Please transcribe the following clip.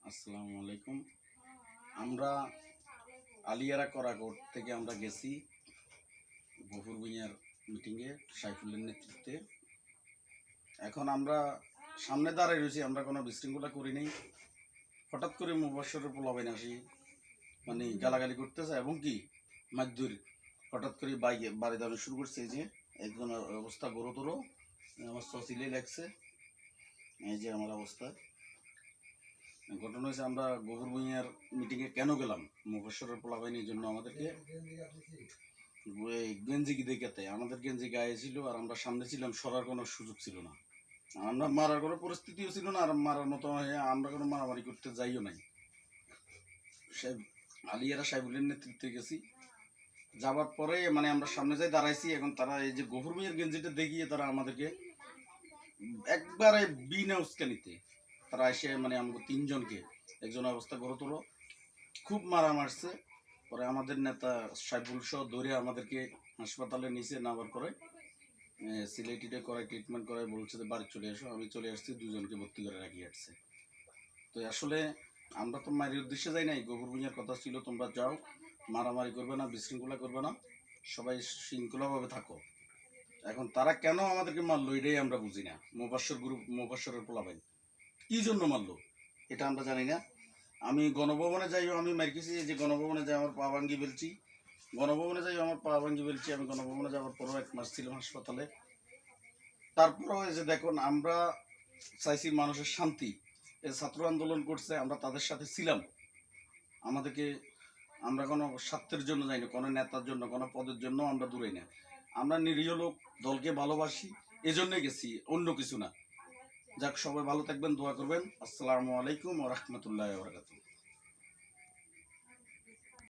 আসসালামু আলাইকুম। আমরা আলিয়ারা করাকোট থেকে আমরা গেছি গফুর ভূঁইয়ার মিটিংয়ে সাইফুলের নেতৃত্বে। এখন আমরা সামনে দাঁড়ায় রয়েছি, আমরা কোনো বিশৃঙ্খলা করি নাই। হঠাৎ করে মুবাশশরের পোলাপাইন আসি মানে গালাগালি করতেছে এবং কি মারধর হঠাৎ করে বাড়ি দাঁড়ানো শুরু করছে। এই যে একজনের অবস্থা গুরুতর, আমার সসিলে লাগছে, এই যে আমার অবস্থা। ঘটনা হয়েছে আমরা গফুর ভূঁইয়ার মিটিংয়ে কেন গেলাম, মুবাশশরের পোলাপাইনের জন্য আমাদেরকে গেঞ্জি দেখাতে, আমাদের গেঞ্জি গায়ে ছিল আর আমরা সামনে ছিলাম, সরার কোনো সুযোগ ছিল না, আমরা মারার কোনো পরিস্থিতিও ছিল না, আর মারার মতো আমরা কোনো মারামারি করতে যাইও নাই। আলিয়ারা সাহেবুলের নেতৃত্বে গেছি, যাওয়ার পরে মানে আমরা সামনে যাই দাঁড়াইছি। এখন তারা এই যে গফুর ভূঁইয়ার গেঞ্জিটা দেখিয়ে তারা আমাদেরকে একবারে বিনা উস্কানিতে তারা এসে মানে আমাকে তিনজনকে, একজনের অবস্থা গুরুতর, খুব মারা মারছে। পরে আমাদের নেতা সাইফুল সহ ধরে আমাদেরকে হাসপাতালে নিচে নেওয়ার পরে সিলেটিতে করায় ট্রিটমেন্ট করায় বলছে যে বাড়ি চলে এসো। আমি চলে আসছি, দুজনকে ভর্তি করে রাখি আসছে। তো আসলে আমরা তো মায়ের উদ্দেশ্যে যাই নাই, গফুর ভূঁইয়ার কথা ছিল তোমরা যাও, মারামারি করবে না, বিশৃঙ্খলা করবে না, সবাই শৃঙ্খলাভাবে থাকো। এখন তারা কেন আমাদেরকে মারলো এটাই আমরা বুঝি না। মুবাশশরের পোলাপাইন কি জন্য মারলো এটা আমরা জানি না। আমি গণভবনে যাই, আমি মার্কেছি যে গণভবনে যাই আমার পা ভাঙ্গি ফেলছি, আমি গণভবনে যাওয়ার পরও 1 মাস ছিলাম হাসপাতালে। তারপরেও এই যে দেখুন, আমরা চাইছি মানুষের শান্তি, এই ছাত্র আন্দোলন করছে, আমরা তাদের সাথে ছিলাম। আমাদেরকে, আমরা কোনো স্বার্থের জন্য যাই না, কোনো নেতার জন্য, কোনো পদের জন্য আমরা দূরে না। আমরা নিরীহ লোক, দলকে ভালোবাসি, এজন্যই গেছি, অন্য কিছু না। যাক, সবাই ভালো থাকবেন, দোয়া করবেন। আসসালামু আলাইকুম ওয়া রাহমাতুল্লাহি ওয়া বারাকাতুহু।